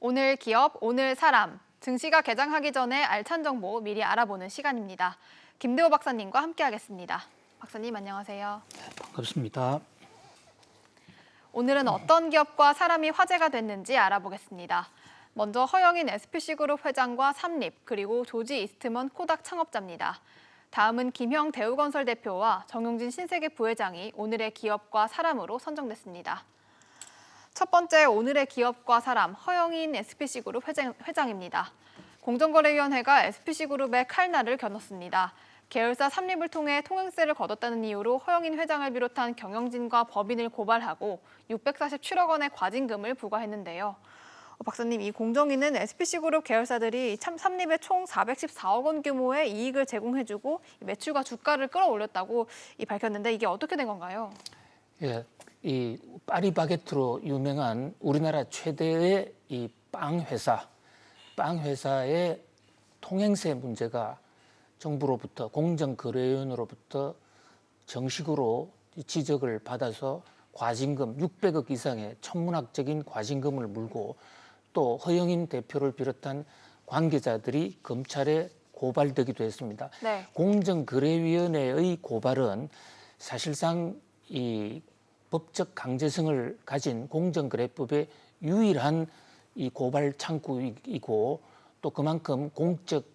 오늘 기업, 오늘 사람. 증시가 개장하기 전에 알찬 정보 미리 알아보는 시간입니다. 김대호 박사님과 함께하겠습니다. 박사님 안녕하세요. 반갑습니다. 오늘은 어떤 기업과 사람이 화제가 됐는지 알아보겠습니다. 먼저 허영인 SPC그룹 회장과 삼립, 그리고 조지 이스트먼 코닥 창업자입니다. 다음은 김형 대우건설 대표와 정용진 신세계 부회장이 오늘의 기업과 사람으로 선정됐습니다. 첫 번째 오늘의 기업과 사람, 허영인 SPC그룹 회장입니다. 공정거래위원회가 SPC그룹의 칼날을 겨눴습니다. 계열사 삼립을 통해 통행세를 거뒀다는 이유로 허영인 회장을 비롯한 경영진과 법인을 고발하고 647억 원의 과징금을 부과했는데요. 박사님, 이 공정위는 SPC그룹 계열사들이 삼립에 총 414억 원 규모의 이익을 제공해주고 매출과 주가를 끌어올렸다고 밝혔는데 이게 어떻게 된 건가요? 예, 이 파리바게트로 유명한 우리나라 최대의 이 빵 회사의 통행세 문제가 정부로부터 공정거래위원회로부터 정식으로 지적을 받아서 과징금 600억 이상의 천문학적인 과징금을 물고 또 허영인 대표를 비롯한 관계자들이 검찰에 고발되기도 했습니다. 네. 공정거래위원회의 고발은 사실상 이 법적 강제성을 가진 공정거래법의 유일한 이 고발 창구이고 또 그만큼 공적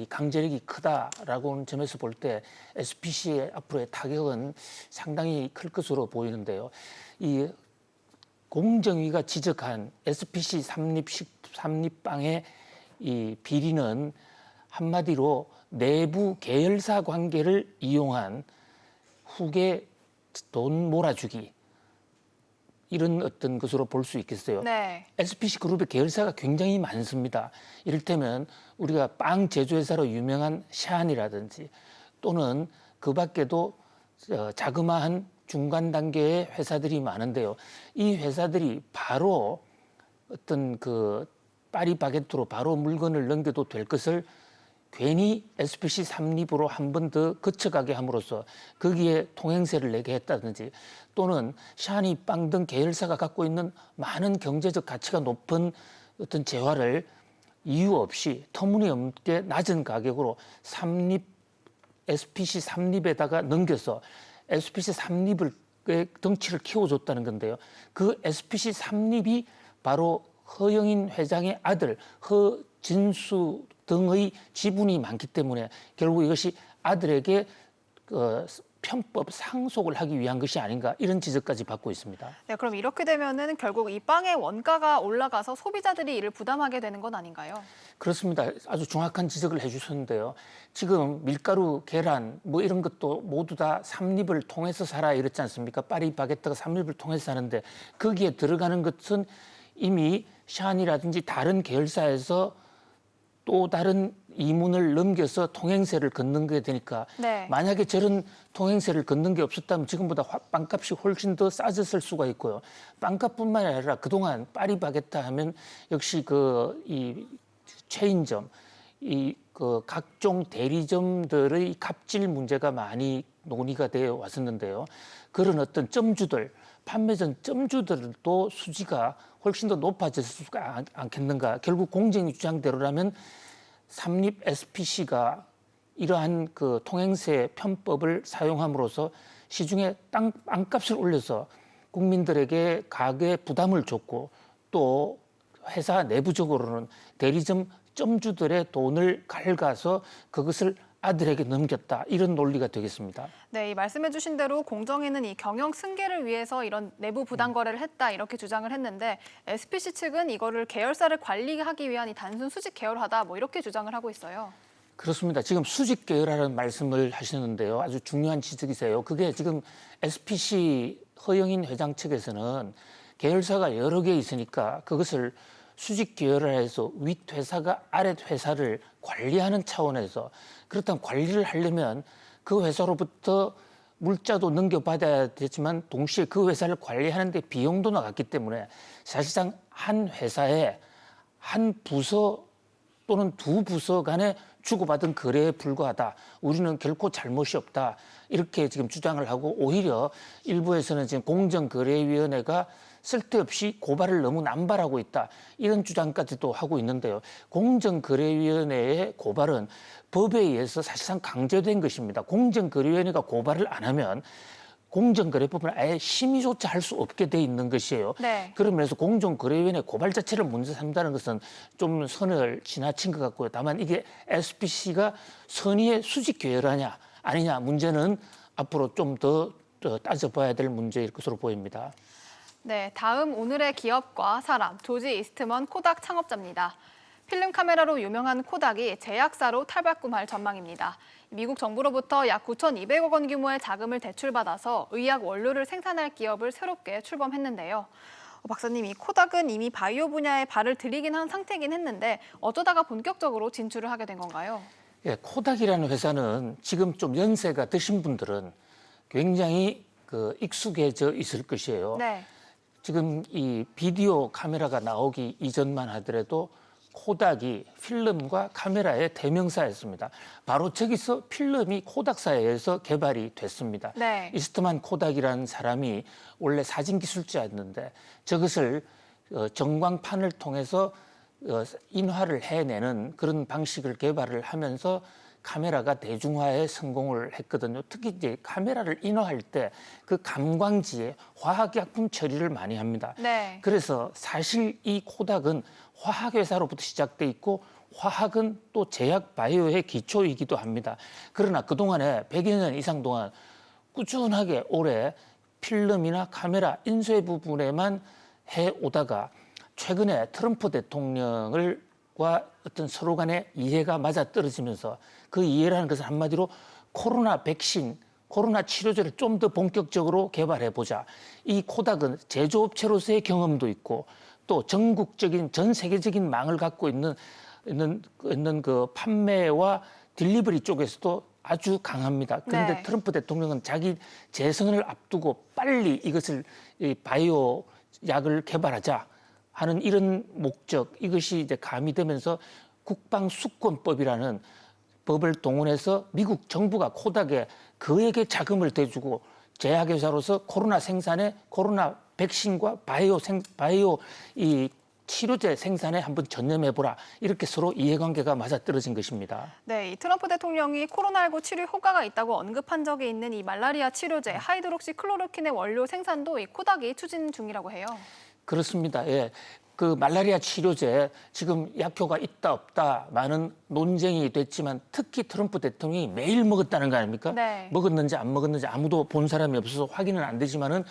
강제력이 크다라고 하는 점에서 볼 때 SPC의 앞으로의 타격은 상당히 클 것으로 보이는데요. 이 공정위가 지적한 SPC 삼립빵의 이 비리는 한마디로 내부 계열사 관계를 이용한 후계 돈 몰아주기 이런 어떤 것으로 볼 수 있겠어요. 네. SPC 그룹의 계열사가 굉장히 많습니다. 이를테면 우리가 빵 제조회사로 유명한 샤안이라든지 또는 그 밖에도 자그마한 중간 단계의 회사들이 많은데요. 이 회사들이 바로 어떤 그 파리바게트로 바로 물건을 넘겨도 될 것을 괜히 SPC 삼립으로 한 번 더 거쳐가게 함으로써 거기에 통행세를 내게 했다든지 또는 샤니 빵 등 계열사가 갖고 있는 많은 경제적 가치가 높은 어떤 재화를 이유 없이 터무니없게 낮은 가격으로 SPC 삼립에다가 넘겨서 SPC 삼립의 덩치를 키워줬다는 건데요. 그 SPC 삼립이 바로 허영인 회장의 아들 허진수 등의 지분이 많기 때문에 결국 이것이 아들에게 편법 상속을 하기 위한 것이 아닌가 이런 지적까지 받고 있습니다. 네, 그럼 이렇게 되면은 결국 이 빵의 원가가 올라가서 소비자들이 이를 부담하게 되는 건 아닌가요? 그렇습니다. 아주 정확한 지적을 해주셨는데요. 지금 밀가루, 계란 뭐 이런 것도 모두 다 삼립을 통해서 사라 이랬지 않습니까? 파리바게뜨가 삼립을 통해서 사는데 거기에 들어가는 것은 이미 샤안이라든지 다른 계열사에서 또 다른 이문을 넘겨서 통행세를 걷는 게 되니까 네. 만약에 저런 통행세를 걷는 게 없었다면 지금보다 빵값이 훨씬 더 싸졌을 수가 있고요. 빵값뿐만 아니라 그동안 파리바게뜨 하면 역시 이 체인점, 그 각종 대리점들의 갑질 문제가 많이 논의가 되어 왔었는데요. 그런 어떤 점주들, 판매전 점주들도 수지가 훨씬 더 높아졌을 수가 않겠는가. 결국 공정위 주장대로라면 삼립 SPC가 이러한 그 통행세 편법을 사용함으로써 시중에 빵값을 올려서 국민들에게 가계 부담을 줬고 또 회사 내부적으로는 대리점 점주들의 돈을 갉아서 그것을 아들에게 넘겼다. 이런 논리가 되겠습니다. 네, 이 말씀해주신 대로 공정위는 이 경영 승계를 위해서 이런 내부 부당 거래를 했다 이렇게 주장을 했는데 SPC 측은 이거를 계열사를 관리하기 위한 이 단순 수직 계열화다 뭐 이렇게 주장을 하고 있어요. 그렇습니다. 지금 수직 계열화라는 말씀을 하시는데요. 아주 중요한 지적이세요. 그게 지금 SPC 허영인 회장 측에서는 계열사가 여러 개 있으니까 그것을 수직 계열화해서 윗 회사가 아랫 회사를 관리하는 차원에서 그렇다면 관리를 하려면 그 회사로부터 물자도 넘겨받아야 되지만 동시에 그 회사를 관리하는 데 비용도 나갔기 때문에 사실상 한 회사에 한 부서 또는 두 부서 간에 주고받은 거래에 불과하다. 우리는 결코 잘못이 없다. 이렇게 지금 주장을 하고 오히려 일부에서는 지금 공정거래위원회가 쓸데없이 고발을 너무 남발하고 있다. 이런 주장까지도 하고 있는데요. 공정거래위원회의 고발은 법에 의해서 사실상 강제된 것입니다. 공정거래위원회가 고발을 안 하면 공정거래법은 아예 심의조차 할 수 없게 돼 있는 것이에요. 네. 그러면서 공정거래위원회 고발 자체를 문제 삼다는 것은 좀 선을 지나친 것 같고요. 다만 이게 SPC가 선의의 수직 계열하냐 아니냐 문제는 앞으로 좀 더 따져봐야 될 문제일 것으로 보입니다. 네, 다음 오늘의 기업과 사람, 조지 이스트먼 코닥 창업자입니다. 필름 카메라로 유명한 코닥이 제약사로 탈바꿈할 전망입니다. 미국 정부로부터 약 9,200억 원 규모의 자금을 대출받아서 의약 원료를 생산할 기업을 새롭게 출범했는데요. 박사님, 이 코닥은 이미 바이오 분야에 발을 들이긴 한 상태긴 했는데 어쩌다가 본격적으로 진출을 하게 된 건가요? 예, 코닥이라는 회사는 지금 좀 연세가 드신 분들은 굉장히 익숙해져 있을 것이에요. 네. 지금 이 비디오 카메라가 나오기 이전만 하더라도 코닥이 필름과 카메라의 대명사였습니다. 바로 저기서 필름이 코닥사에 의해서 개발이 됐습니다. 네. 이스트만 코닥이라는 사람이 원래 사진 기술자였는데 저것을 전광판을 통해서 인화를 해내는 그런 방식을 개발을 하면서 카메라가 대중화에 성공을 했거든요. 특히 이제 카메라를 인화할 때 그 감광지에 화학약품 처리를 많이 합니다. 네. 그래서 사실 이 코닥은 화학회사로부터 시작돼 있고 화학은 또 제약 바이오의 기초이기도 합니다. 그러나 그동안에 100여 년 이상 동안 꾸준하게 오래 필름이나 카메라 인쇄 부분에만 해오다가 최근에 트럼프 대통령과 어떤 서로 간의 이해가 맞아떨어지면서 그 이해라는 것은 한마디로 코로나 백신, 코로나 치료제를 좀 더 본격적으로 개발해보자. 이 코닥은 제조업체로서의 경험도 있고 또 전국적인 전 세계적인 망을 갖고 있는 그 판매와 딜리버리 쪽에서도 아주 강합니다. 그런데 네. 트럼프 대통령은 자기 재선을 앞두고 빨리 이것을 바이오 약을 개발하자 하는 이런 목적, 이것이 이제 가미되면서 국방수권법이라는 법을 동원해서 미국 정부가 코닥에 그에게 자금을 대주고 제약회사로서 코로나 생산에 코로나 백신과 바이오 이 치료제 생산에 한번 전념해보라. 이렇게 서로 이해관계가 맞아떨어진 것입니다. 네, 이 트럼프 대통령이 코로나19 치료 효과가 있다고 언급한 적이 있는 이 말라리아 치료제 하이드록시클로로킨의 원료 생산도 이 코닥이 추진 중이라고 해요. 그렇습니다. 예. 그 말라리아 치료제 지금 약효가 있다 없다 많은 논쟁이 됐지만 특히 트럼프 대통령이 매일 먹었다는 거 아닙니까? 네. 먹었는지 안 먹었는지 아무도 본 사람이 없어서 확인은 안 되지만은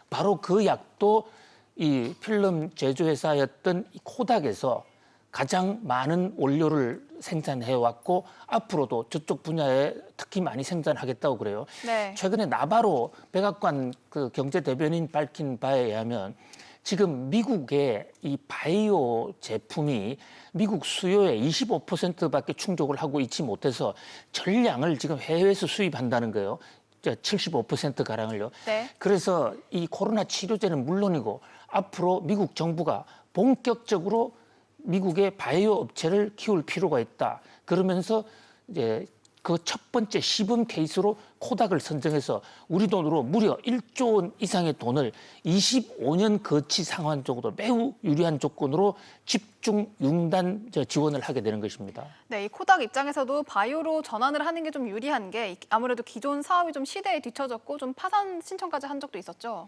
바로 그 약도 이 필름 제조회사였던 이 코닥에서 가장 많은 원료를 생산해 왔고 앞으로도 저쪽 분야에 특히 많이 생산하겠다고 그래요. 네. 최근에 나바로 백악관 그 경제 대변인 밝힌 바에 의하면 지금 미국의 이 바이오 제품이 미국 수요의 25%밖에 충족을 하고 있지 못해서 전량을 지금 해외에서 수입한다는 거예요. 75%가량을요. 네. 그래서 이 코로나 치료제는 물론이고 앞으로 미국 정부가 본격적으로 미국의 바이오 업체를 키울 필요가 있다. 그러면서 이제 그 첫 번째 시범 케이스로 코닥을 선정해서 우리 돈으로 무려 1조 원 이상의 돈을 25년 거치 상환 정도 매우 유리한 조건으로 집중 융단 지원을 하게 되는 것입니다. 네, 이 코닥 입장에서도 바이오로 전환을 하는 게 좀 유리한 게 아무래도 기존 사업이 좀 시대에 뒤처졌고 좀 파산 신청까지 한 적도 있었죠.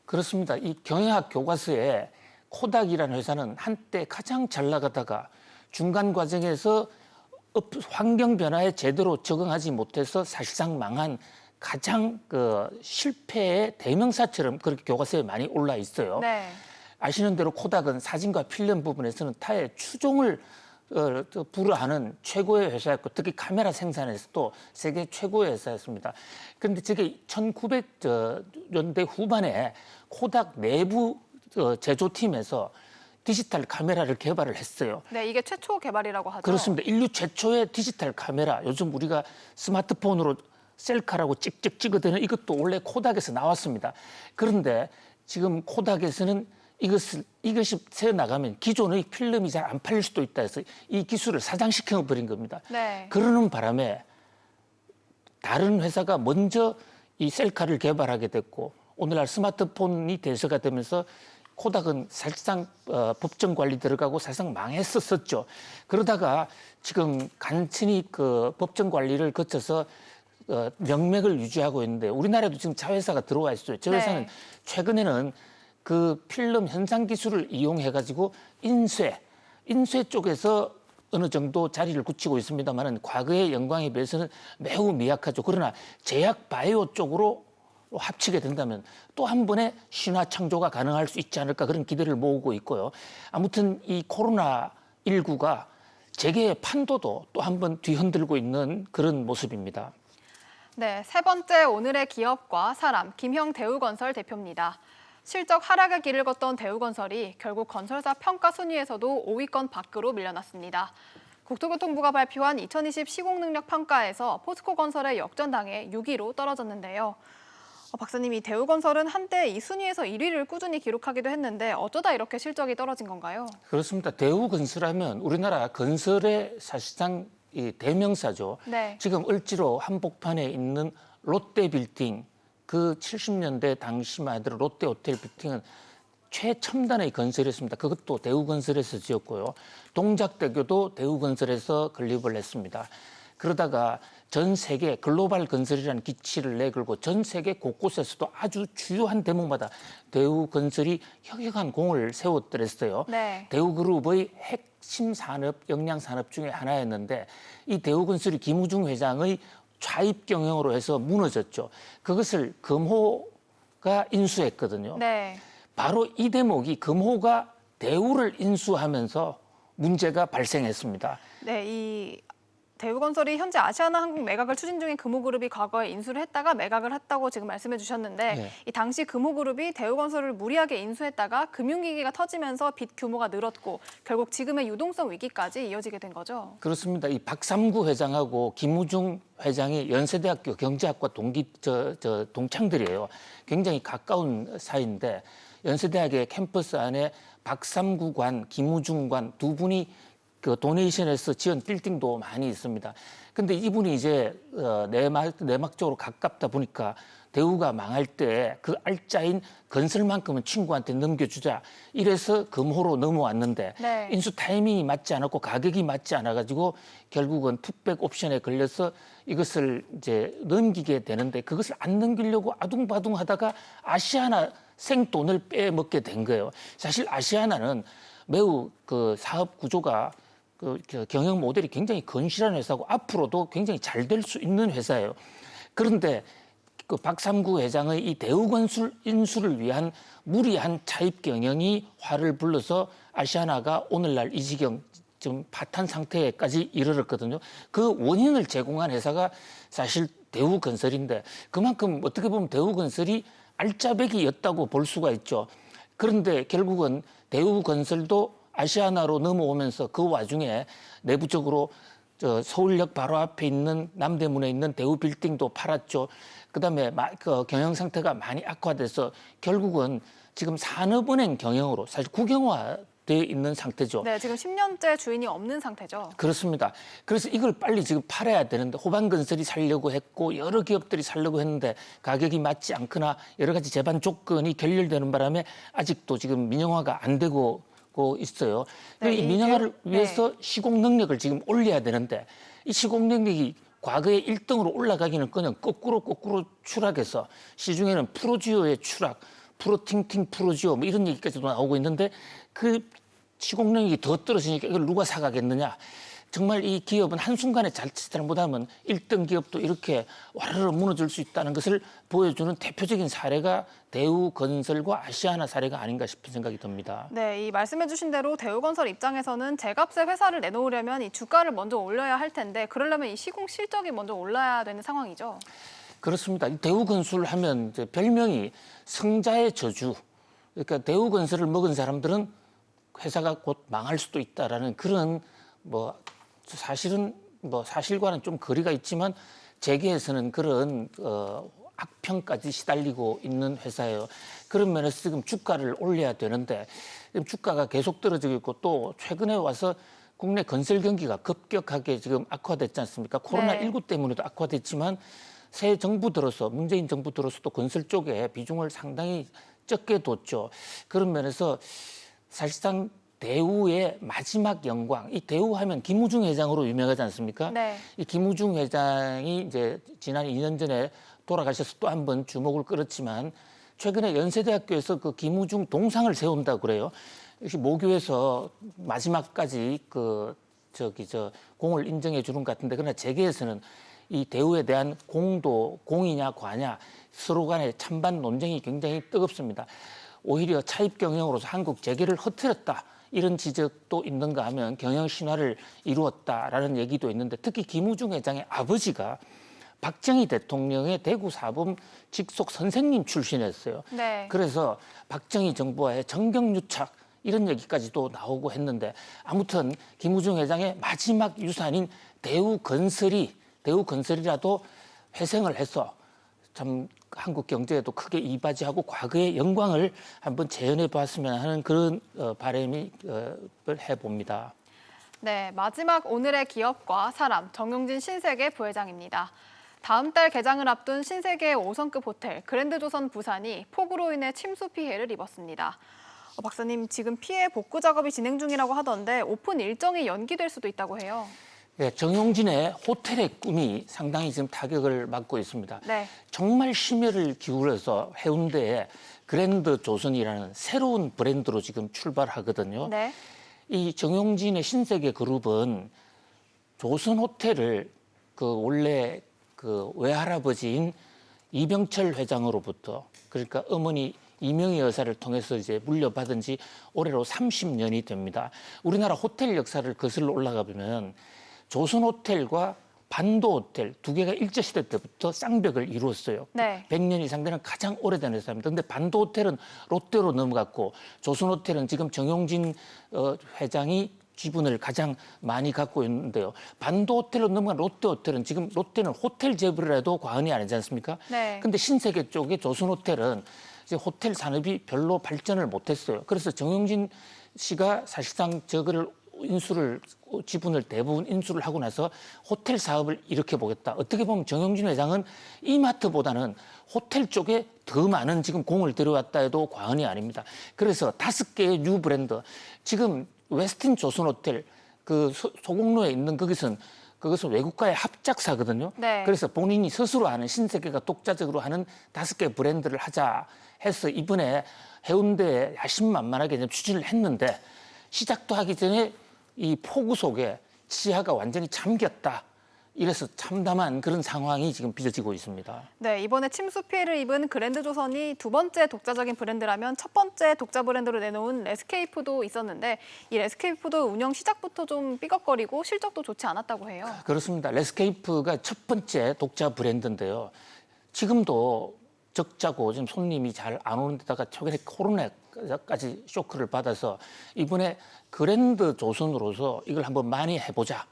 그렇습니다. 이 경영학 교과서에 코닥이라는 회사는 한때 가장 잘 나가다가 중간 과정에서 환경 변화에 제대로 적응하지 못해서 사실상 망한 가장 실패의 대명사처럼 그렇게 교과서에 많이 올라 있어요. 네. 아시는 대로 코닥은 사진과 필름 부분에서는 타의 추종을 불허하는 최고의 회사였고 특히 카메라 생산에서도 세계 최고의 회사였습니다. 그런데 저게 1900년대 후반에 코닥 내부 제조팀에서 디지털 카메라를 개발을 했어요. 네, 이게 최초 개발이라고 하죠. 그렇습니다. 인류 최초의 디지털 카메라. 요즘 우리가 스마트폰으로 셀카라고 찍찍 찍어대는 이것도 원래 코닥에서 나왔습니다. 그런데 지금 코닥에서는 이것이 새 나가면 기존의 필름이 잘 안 팔릴 수도 있다 해서 이 기술을 사장시켜 버린 겁니다. 네. 그러는 바람에 다른 회사가 먼저 이 셀카를 개발하게 됐고 오늘날 스마트폰이 대세가 되면서 코닥은 사실상 법정 관리 들어가고 사실상 망했었죠. 그러다가 지금 간신히 그 법정 관리를 거쳐서 명맥을 유지하고 있는데 우리나라에도 지금 자회사가 들어와 있어요. 저 회사는 최근에는 그 필름 현상 기술을 이용해 가지고 인쇄 쪽에서 어느 정도 자리를 굳히고 있습니다만은 과거의 영광에 비해서는 매우 미약하죠. 그러나 제약 바이오 쪽으로 합치게 된다면 또 한 번의 신화 창조가 가능할 수 있지 않을까 그런 기대를 모으고 있고요. 아무튼 이 코로나19가 재계의 판도도 또 한 번 뒤흔들고 있는 그런 모습입니다. 네, 세 번째 오늘의 기업과 사람, 김형 대우건설 대표입니다. 실적 하락의 길을 걷던 대우건설이 결국 건설사 평가 순위에서도 5위권 밖으로 밀려났습니다. 국토교통부가 발표한 2020 시공능력 평가에서 포스코건설의 역전당해 6위로 떨어졌는데요. 박사님, 이 대우건설은 한때 이 순위에서 1위를 꾸준히 기록하기도 했는데 어쩌다 이렇게 실적이 떨어진 건가요? 그렇습니다. 대우건설하면 우리나라 건설의 사실상 이 대명사죠. 네. 지금 을지로 한복판에 있는 롯데빌딩, 그 70년대 당시만 하더라도 롯데호텔 빌딩은 최첨단의 건설이었습니다. 그것도 대우건설에서 지었고요. 동작대교도 대우건설에서 건립을 했습니다. 그러다가 전 세계 글로벌 건설이라는 기치를 내걸고 전 세계 곳곳에서도 아주 주요한 대목마다 대우건설이 혁혁한 공을 세웠더랬어요. 네. 대우그룹의 핵심 산업, 역량 산업 중에 하나였는데 이 대우건설이 김우중 회장의 좌입 경영으로 해서 무너졌죠. 그것을 금호가 인수했거든요. 네. 바로 이 대목이 금호가 대우를 인수하면서 문제가 발생했습니다. 네, 이 대우건설이 현재 아시아나항공 매각을 추진 중인 금호그룹이 과거에 인수를 했다가 매각을 했다고 지금 말씀해 주셨는데 네. 이 당시 금호그룹이 대우건설을 무리하게 인수했다가 금융위기가 터지면서 빚 규모가 늘었고 결국 지금의 유동성 위기까지 이어지게 된 거죠. 그렇습니다. 이 박삼구 회장하고 김우중 회장이 연세대학교 경제학과 동창들이에요. 굉장히 가까운 사이인데 연세대학의 캠퍼스 안에 박삼구관, 김우중관 두 분이 그 도네이션에서 지은 빌딩도 많이 있습니다. 근데 이분이 이제 내막적으로 가깝다 보니까 대우가 망할 때 그 알짜인 건설만큼은 친구한테 넘겨주자. 이래서 금호로 넘어왔는데 네. 인수 타이밍이 맞지 않았고 가격이 맞지 않아가지고 결국은 투백 옵션에 걸려서 이것을 이제 넘기게 되는데 그것을 안 넘기려고 아둥바둥하다가 아시아나 생돈을 빼먹게 된 거예요. 사실 아시아나는 매우 그 사업 구조가 그 경영 모델이 굉장히 건실한 회사고 앞으로도 굉장히 잘 될 수 있는 회사예요. 그런데 그 박삼구 회장의 이 대우건설 인수를 위한 무리한 차입 경영이 화를 불러서 아시아나가 오늘날 이 지경 좀 파탄 상태까지 이르렀거든요. 그 원인을 제공한 회사가 사실 대우건설인데 그만큼 어떻게 보면 대우건설이 알짜배기였다고 볼 수가 있죠. 그런데 결국은 대우건설도 아시아나로 넘어오면서 그 와중에 내부적으로 서울역 바로 앞에 있는 남대문에 있는 대우빌딩도 팔았죠. 그다음에 그 경영 상태가 많이 악화돼서 결국은 지금 산업은행 경영으로 사실 국영화되어 있는 상태죠. 네, 지금 10년째 주인이 없는 상태죠. 그렇습니다. 그래서 이걸 빨리 지금 팔아야 되는데 호반건설이 살려고 했고 여러 기업들이 살려고 했는데 가격이 맞지 않거나 여러 가지 제반 조건이 결렬되는 바람에 아직도 지금 민영화가 안 되고 있어요. 네, 이 민영화를 네. 위해서 시공 능력을 지금 올려야 되는데 이 시공 능력이 과거에 1등으로 올라가기는커녕 거꾸로 추락해서 시중에는 프로지오의 추락, 프로팅팅 프로지오 뭐 이런 얘기까지도 나오고 있는데 그 시공 능력이 더 떨어지니까 이걸 누가 사가겠느냐. 정말 이 기업은 한순간에 잘못하면 1등 기업도 이렇게 와르르 무너질 수 있다는 것을 보여주는 대표적인 사례가 대우건설과 아시아나 사례가 아닌가 싶은 생각이 듭니다. 네, 이 말씀해 주신 대로 대우건설 입장에서는 제값의 회사를 내놓으려면 이 주가를 먼저 올려야 할 텐데 그러려면 이 시공 실적이 먼저 올라야 되는 상황이죠. 그렇습니다. 대우건설 하면 이제 별명이 성자의 저주. 그러니까 대우건설을 먹은 사람들은 회사가 곧 망할 수도 있다라는 그런 사실은 사실과는 좀 거리가 있지만 재계에서는 그런 악평까지 시달리고 있는 회사예요. 그런 면에서 지금 주가를 올려야 되는데 지금 주가가 계속 떨어지고 있고 또 최근에 와서 국내 건설 경기가 급격하게 지금 악화됐지 않습니까? 코로나19 때문에도 악화됐지만 새 정부 들어서 문재인 정부 들어서도 건설 쪽에 비중을 상당히 적게 뒀죠. 그런 면에서 사실상 대우의 마지막 영광, 이 대우하면 김우중 회장으로 유명하지 않습니까? 네. 이 김우중 회장이 이제 지난 2년 전에 돌아가셔서 또 한 번 주목을 끌었지만 최근에 연세대학교에서 그 김우중 동상을 세운다고 그래요. 역시 모교에서 마지막까지 공을 인정해 주는 것 같은데, 그러나 재계에서는 이 대우에 대한 공도 공이냐 과냐 서로 간의 찬반 논쟁이 굉장히 뜨겁습니다. 오히려 차입 경영으로서 한국 재계를 흐트렸다, 이런 지적도 있는가 하면 경영 신화를 이루었다라는 얘기도 있는데, 특히 김우중 회장의 아버지가 박정희 대통령의 대구 사범 직속 선생님 출신이었어요. 네. 그래서 박정희 정부와의 정경유착 이런 얘기까지도 나오고 했는데, 아무튼 김우중 회장의 마지막 유산인 대우건설이라도 회생을 해서 참 한국 경제에도 크게 이바지하고 과거의 영광을 한번 재현해 봤으면 하는 그런 바람을 해봅니다. 네, 마지막 오늘의 기업과 사람, 정용진 신세계 부회장입니다. 다음 달 개장을 앞둔 신세계의 5성급 호텔 그랜드조선 부산이 폭우로 인해 침수 피해를 입었습니다. 박사님, 지금 피해 복구 작업이 진행 중이라고 하던데 오픈 일정이 연기될 수도 있다고 해요. 네, 정용진의 호텔의 꿈이 상당히 지금 타격을 받고 있습니다. 네. 정말 심혈을 기울여서 해운대에 그랜드 조선이라는 새로운 브랜드로 지금 출발하거든요. 네. 이 정용진의 신세계 그룹은 조선 호텔을 원래 외할아버지인 이병철 회장으로부터, 그러니까 어머니 이명희 여사를 통해서 이제 물려받은 지 올해로 30년이 됩니다. 우리나라 호텔 역사를 거슬러 올라가 보면 조선 호텔과 반도 호텔 두 개가 일제시대 때부터 쌍벽을 이루었어요. 네. 100년 이상 되는 가장 오래된 회사입니다. 근데 반도 호텔은 롯데로 넘어갔고, 조선 호텔은 지금 정용진 회장이 지분을 가장 많이 갖고 있는데요. 반도 호텔로 넘어간 롯데 호텔은 지금 롯데는 호텔 재벌을 해도 과언이 아니지 않습니까? 네. 근데 신세계 쪽의 조선 호텔은 이제 호텔 산업이 별로 발전을 못했어요. 그래서 정용진 씨가 사실상 지분을 대부분 인수를 하고 나서 호텔 사업을 일으켜 보겠다. 어떻게 보면 정용진 회장은 이마트보다는 호텔 쪽에 더 많은 지금 공을 들여왔다 해도 과언이 아닙니다. 그래서 5개의 뉴 브랜드, 지금 웨스틴 조선 호텔 소공로에 있는 그것은 외국과의 합작사거든요. 네. 그래서 본인이 스스로 하는, 신세계가 독자적으로 하는 5개 브랜드를 하자 해서 이번에 해운대에 야심만만하게 추진을 했는데, 시작도 하기 전에 이 폭우 속에 지하가 완전히 잠겼다. 이래서 참담한 그런 상황이 지금 빚어지고 있습니다. 네, 이번에 침수 피해를 입은 그랜드조선이 두 번째 독자적인 브랜드라면 첫 번째 독자 브랜드로 내놓은 레스케이프도 있었는데, 이 레스케이프도 운영 시작부터 좀 삐걱거리고 실적도 좋지 않았다고 해요. 그렇습니다. 레스케이프가 첫 번째 독자 브랜드인데요. 지금도 적자고 지금 손님이 잘 안 오는 데다가 최근에 코로나까지 쇼크를 받아서 이번에 그랜드 조선으로서 이걸 한번 많이 해보자,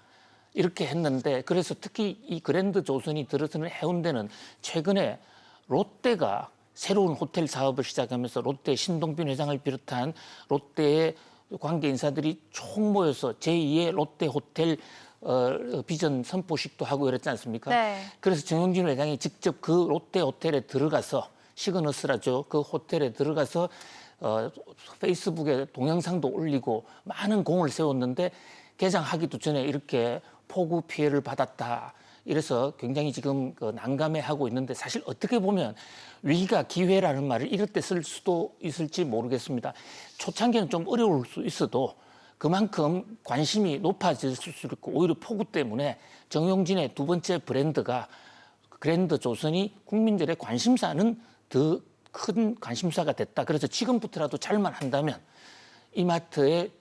이렇게 했는데, 그래서 특히 이 그랜드 조선이 들어서는 해운대는 최근에 롯데가 새로운 호텔 사업을 시작하면서 롯데 신동빈 회장을 비롯한 롯데의 관계 인사들이 총 모여서 제2의 롯데 호텔 비전 선포식도 하고 이랬지 않습니까? 네. 그래서 정용진 회장이 직접 그 롯데 호텔에 들어가서, 시그너스라죠, 그 호텔에 들어가서 페이스북에 동영상도 올리고 많은 공을 세웠는데, 개장하기도 전에 이렇게 폭우 피해를 받았다. 이래서 굉장히 지금 난감해하고 있는데, 사실 어떻게 보면 위기가 기회라는 말을 이럴 때 쓸 수도 있을지 모르겠습니다. 초창기는 좀 어려울 수 있어도 그만큼 관심이 높아질 수 있고, 오히려 폭우 때문에 정용진의 두 번째 브랜드가 그랜드 조선이 국민들의 관심사는 더 큰 관심사가 됐다. 그래서 지금부터라도 잘만 한다면 이마트의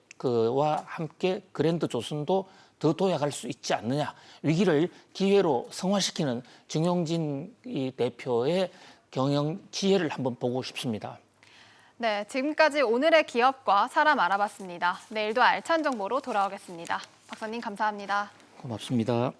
와 함께 그랜드 조선도 더 도약할 수 있지 않느냐. 위기를 기회로 성화시키는 정용진 이 대표의 경영 지혜를 한번 보고 싶습니다. 네, 지금까지 오늘의 기업과 사람 알아봤습니다. 내일도 알찬 정보로 돌아오겠습니다. 박사님 감사합니다. 고맙습니다.